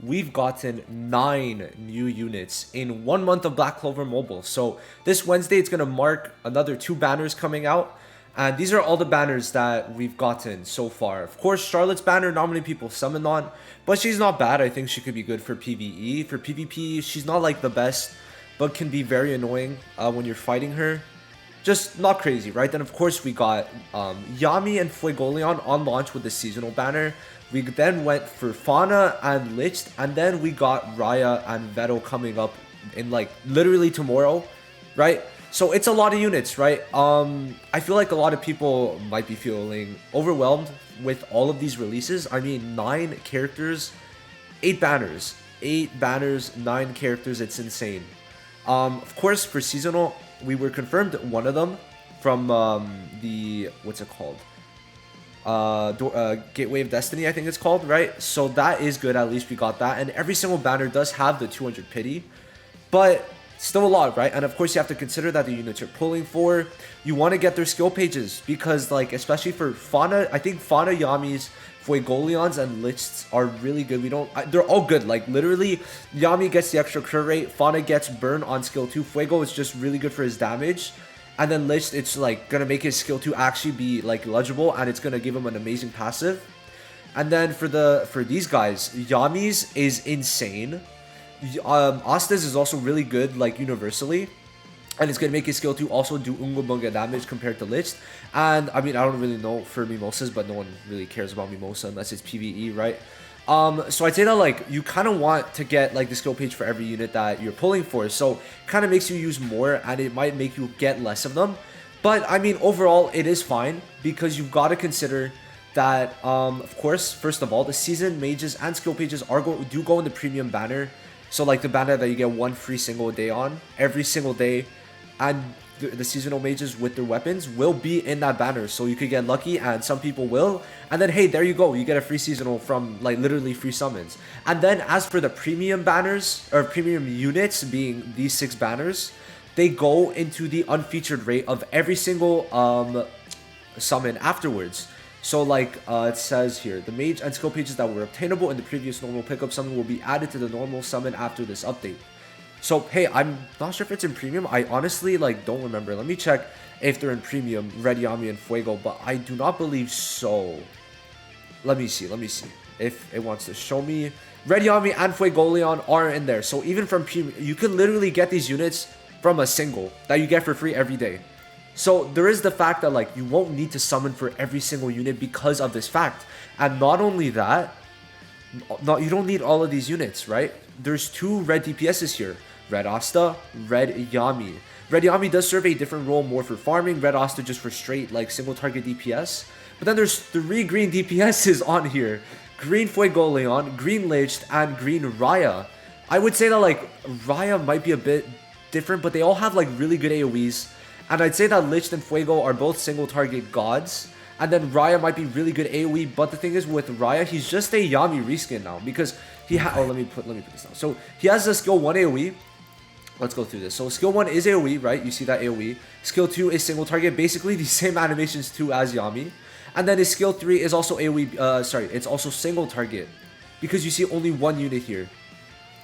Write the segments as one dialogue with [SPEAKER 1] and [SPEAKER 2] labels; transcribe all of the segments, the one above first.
[SPEAKER 1] we've gotten 9 new units in 1 month of Black Clover Mobile. So this Wednesday, it's going to mark another 2 banners coming out. And these are all the banners that we've gotten so far. Of course, Charlotte's banner, not many people summon on, but she's not bad. I think she could be good for PvE. For PvP, she's not like the best, but can be very annoying when you're fighting her. Just not crazy, right? Then, of course, we got Yami and Fuegoleon on launch with the seasonal banner. We then went for Fauna and Lich, and then we got Raya and Vetto coming up in like literally tomorrow, right? So it's a lot of units, right? I feel like a lot of people might be feeling overwhelmed with all of these releases. I mean, 9 characters, 8 banners. 8 banners, 9 characters, it's insane. Of course, for seasonal, we were confirmed one of them from the, what's it called? Gateway of Destiny, I think it's called, right? So that is good, at least we got that. And every single banner does have the 200 pity, but still a lot, right? And of course, you have to consider that the units you're pulling for, you want to get their skill pages, because like, especially for Fauna, I think Fauna, Yami's, Fuegoleons, and Lichts are really good. They're all good. Like literally, Yami gets the extra crit rate, Fauna gets burn on skill 2, Fuego is just really good for his damage, and then Lich, it's like gonna make his skill 2 actually be like legible, and it's gonna give him an amazing passive. And then for these guys, Yami's is insane. Asta's is also really good, like universally, and it's gonna make his skill 2 also do Unga Bunga damage compared to Lich. And I mean, I don't really know for Mimosas, but no one really cares about Mimosa unless it's PvE, right? So I'd say that like you kind of want to get like the skill page for every unit that you're pulling for, so kind of makes you use more, and it might make you get less of them. But I mean, overall, it is fine, because you've got to consider that of course, first of all, the season mages and skill pages do go in the premium banner. So like the banner that you get 1 free single day on every single day, and the seasonal mages with their weapons will be in that banner. So you could get lucky, and some people will. And then hey, there you go, you get a free seasonal from like literally free summons. And then as for the premium banners, or premium units, being these 6 banners, they go into the unfeatured rate of every single summon afterwards. So like it says here, the mage and skill pages that were obtainable in the previous normal pickup summon will be added to the normal summon after this update. So hey, I'm not sure if it's in premium. I honestly like don't remember. Let me check if they're in premium, Red Yami and Fuego, but I do not believe so. Let me see if it wants to show me. Red Yami and Fuegoleon are in there. So even from premium, you can literally get these units from a single that you get for free every day. So there is the fact that like you won't need to summon for every single unit because of this fact. And not only that, you don't need all of these units, right? There's 2 red DPSs here. Red Asta, Red Yami. Red Yami does serve a different role, more for farming. Red Asta just for straight like single target DPS. But then there's 3 green DPSs on here. Green Fuegoleon, Green Lich, and Green Raya. I would say that like Raya might be a bit different, but they all have like really good AoEs. And I'd say that Lich and Fuego are both single target gods. And then Raya might be really good AoE, but the thing is with Raya, he's just a Yami reskin now, because he let me put this down. So he has a skill 1 AoE. Let's go through this. So skill 1 is AoE, right? You see that AoE. Skill 2 is single target, basically the same animations too as Yami. And then his skill 3 is also AoE, it's also single target, because you see only 1 unit here.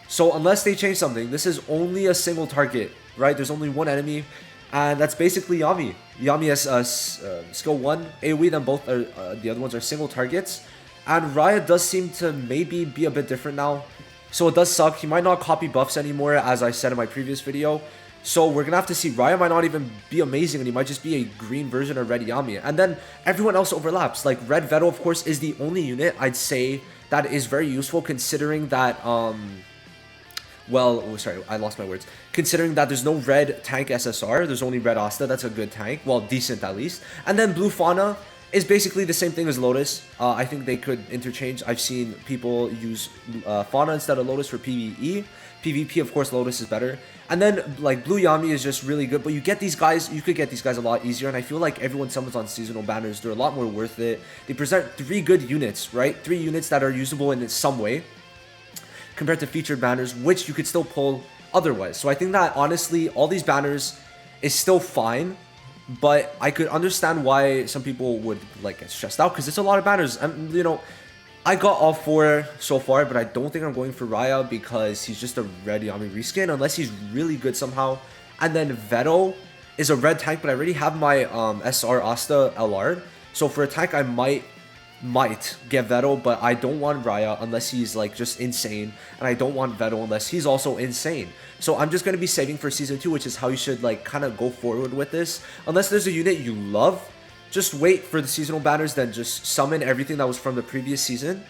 [SPEAKER 1] So unless they change something, this is only a single target, right? There's only 1 enemy. And that's basically Yami. Yami has skill 1 AoE, then both are, the other ones are single targets. And Raya does seem to maybe be a bit different now. So it does suck. He might not copy buffs anymore, as I said in my previous video. So we're going to have to see. Raya might not even be amazing, and he might just be a green version of Red Yami. And then everyone else overlaps. Like Red Vetto, of course, is the only unit I'd say that is very useful, considering that well, oh, sorry, I lost my words. Considering that there's no red tank SSR, there's only red Asta, that's a good tank. Well, decent at least. And then blue Fauna is basically the same thing as Lotus. I think they could interchange. I've seen people use Fauna instead of Lotus for PvE. PvP, of course, Lotus is better. And then, like, blue Yami is just really good. But you get these guys, you could get these guys a lot easier. And I feel like everyone summons on seasonal banners, they're a lot more worth it. They present 3 good units, right? 3 units that are usable in some way, compared to featured banners, which you could still pull otherwise. So I think that honestly, all these banners is still fine, but I could understand why some people would like get stressed out, because it's a lot of banners. And you know, I got all 4 so far, but I don't think I'm going for Raya because he's just a red Yami reskin, unless he's really good somehow. And then Vetto is a red tank, but I already have my SR Asta LR. So for a tank, I might get Vetto, but I don't want Raya unless he's like just insane, and I don't want Vetto unless he's also insane. So I'm just going to be saving for Season 2, which is how you should like kind of go forward with this. Unless there's a unit you love, just wait for the seasonal banners, then just summon everything that was from the previous season.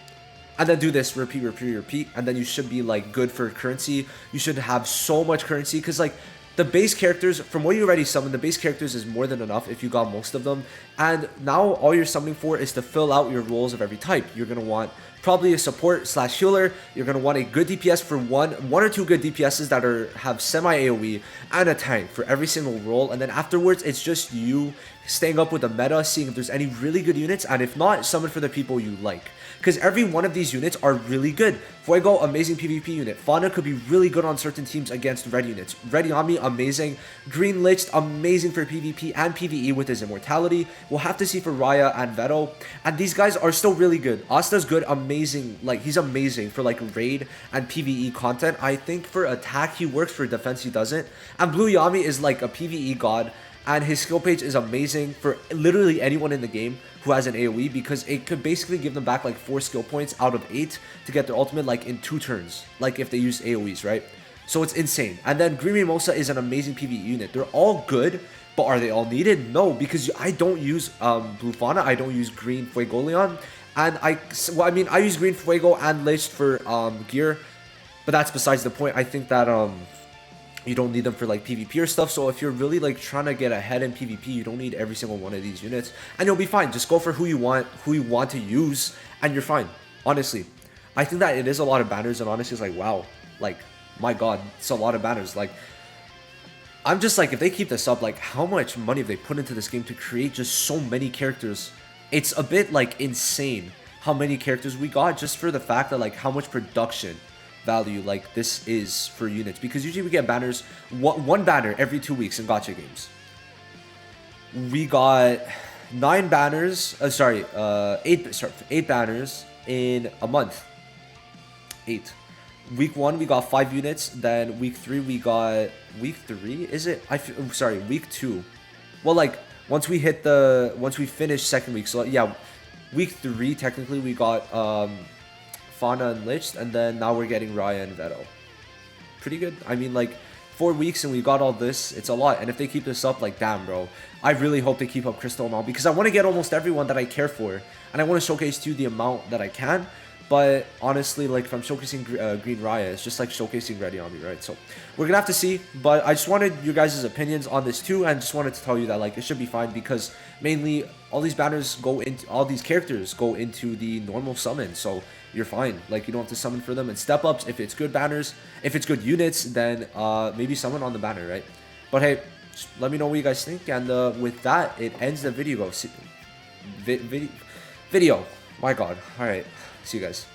[SPEAKER 1] And then do this, repeat, repeat, repeat. And then you should be like good for currency. You should have so much currency because like the base characters, from what you already summoned, the base characters is more than enough if you got most of them. And now all you're summoning for is to fill out your roles of every type. You're going to want probably a support / healer. You're going to want a good DPS for one or two good DPSs that have semi AoE, and a tank for every single role. And then afterwards, it's just you staying up with the meta, seeing if there's any really good units, and if not, summon for the people you like. Because every one of these units are really good. Fuego, amazing PvP unit. Fauna could be really good on certain teams against red units. Red Yami, amazing. Green Lich, amazing for PvP and PvE with his immortality. We'll have to see for Raya and Vetto. And these guys are still really good. Asta's good, amazing. Like, he's amazing for like raid and PvE content. I think for attack, he works. For defense, he doesn't. And Blue Yami is like a PvE god. And his skill page is amazing for literally anyone in the game who has an AoE, because it could basically give them back like 4 skill points out of 8 to get their ultimate like in 2 turns, like if they use AoEs, right? So it's insane. And then Green Mimosa is an amazing PvE unit. They're all good, but are they all needed? No, because I don't use Blue Fauna, I don't use Green Fuegoleon, and I use Green Fuego and Lich for gear, but that's besides the point. I think that you don't need them for like PvP or stuff. So if you're really like trying to get ahead in PvP, you don't need every single one of these units, and you'll be fine. Just go for who you want to use, and you're fine. Honestly, I think that it is a lot of banners, and honestly, it's like, wow, like, my god, it's a lot of banners. Like, I'm just like, if they keep this up, like, how much money have they put into this game to create just so many characters? It's a bit like insane how many characters we got, just for the fact that like how much production value like this is for units, because usually we get banners, one banner every 2 weeks in gacha games. We got 8 banners in a month. 8. Week 1 we got 5 units, then week 3 we got week 3 is it? Week 2. Well, like once we finish second week, so yeah, week 3 technically we got Fauna and Lich, and then now we're getting Raya and Vetto. Pretty good. I mean, like, 4 weeks and we got all this. It's a lot. And if they keep this up, like, damn, bro. I really hope they keep up Crystal and all, because I want to get almost everyone that I care for, and I want to showcase to you the amount that I can. But honestly, like, if I'm showcasing Green Raya, it's just like showcasing Red Yami, right? So we're gonna have to see. But I just wanted your guys' opinions on this too, and just wanted to tell you that like it should be fine, because mainly all these banners all these characters go into the normal summon, so you're fine. Like, you don't have to summon for them. And step ups, if it's good banners, if it's good units, then maybe summon on the banner, right? But hey, just let me know what you guys think, and with that, it ends the video. Video. My god. All right. See you guys.